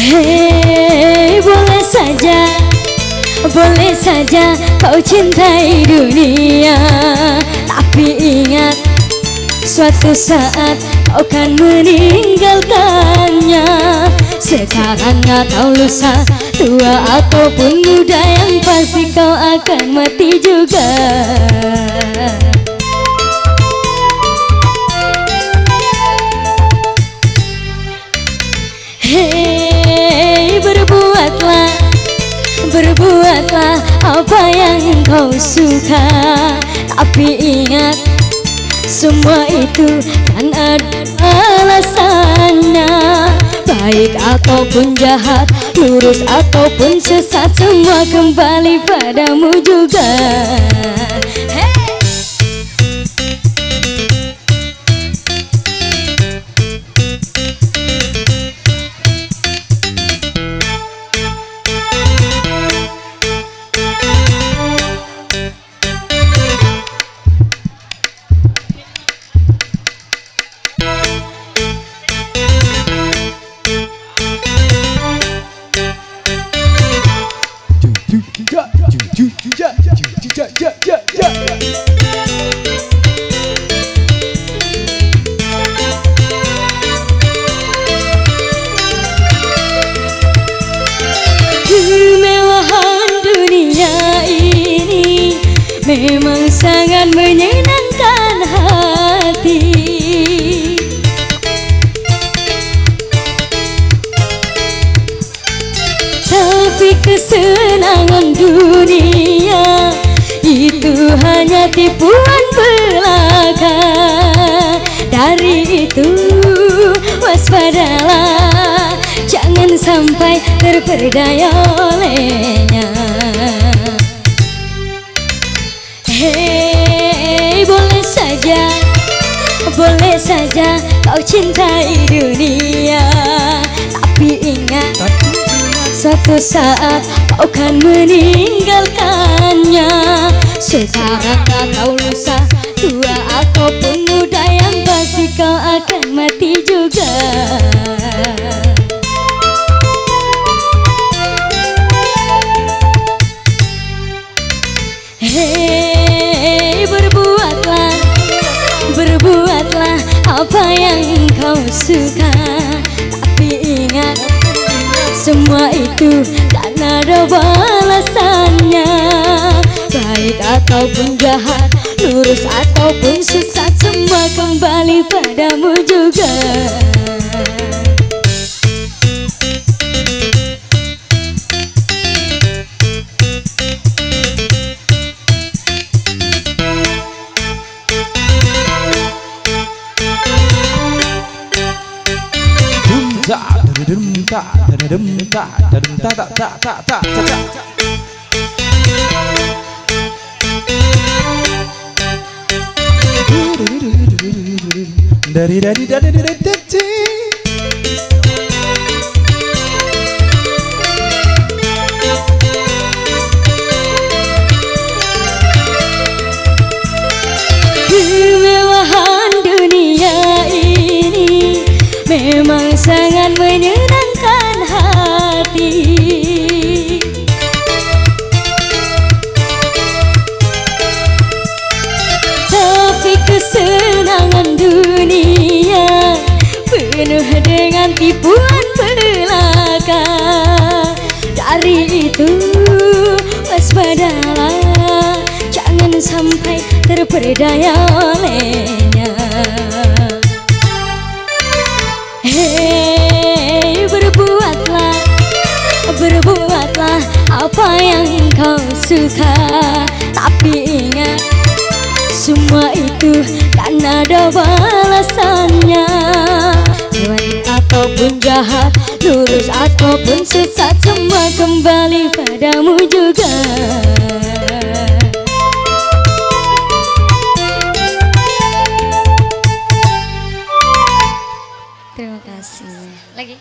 Hei, boleh saja kau cintai dunia, tapi ingat suatu saat kau kan meninggalkannya. Sekarang atau lusa, tua ataupun muda, yang pasti kau akan mati juga. Hei, berbuatlah apa yang kau suka, tapi ingat semua itu kan ada alasannya. Baik ataupun jahat, lurus ataupun sesat, semua kembali padamu juga. Hey! Kemewahan dunia ini memang sangat menyenangkan hati, tapi kesenangan dunia itu hanya tipuan belaka. Dari itu waspadalah, jangan sampai terperdaya olehnya. Hei, boleh saja kau cintai dunia, tapi ingat suatu saat kau kan meninggalkannya. Sekarang atau lusa, tua ataupun muda, yang pasti kau akan mati juga. Hei, berbuatlah apa yang kau suka, tapi ingat semua itu kan ada balasannya. Baik ataupun jahat, lurus ataupun sesat, semua kembali padamu juga. Kemewahan dunia ini memang sangat menyenangkan hati, tapi kesenangan dunia penuh dengan tipuan belaka. Dari itu waspadalah, jangan sampai terperdaya olehnya. Hei, berbuatlah apa yang kau suka, tapi ingat semua itu kan ada balasannya. Baik ataupun jahat, lurus ataupun sesat, semua kembali padamu juga. Terima kasih. Lagi.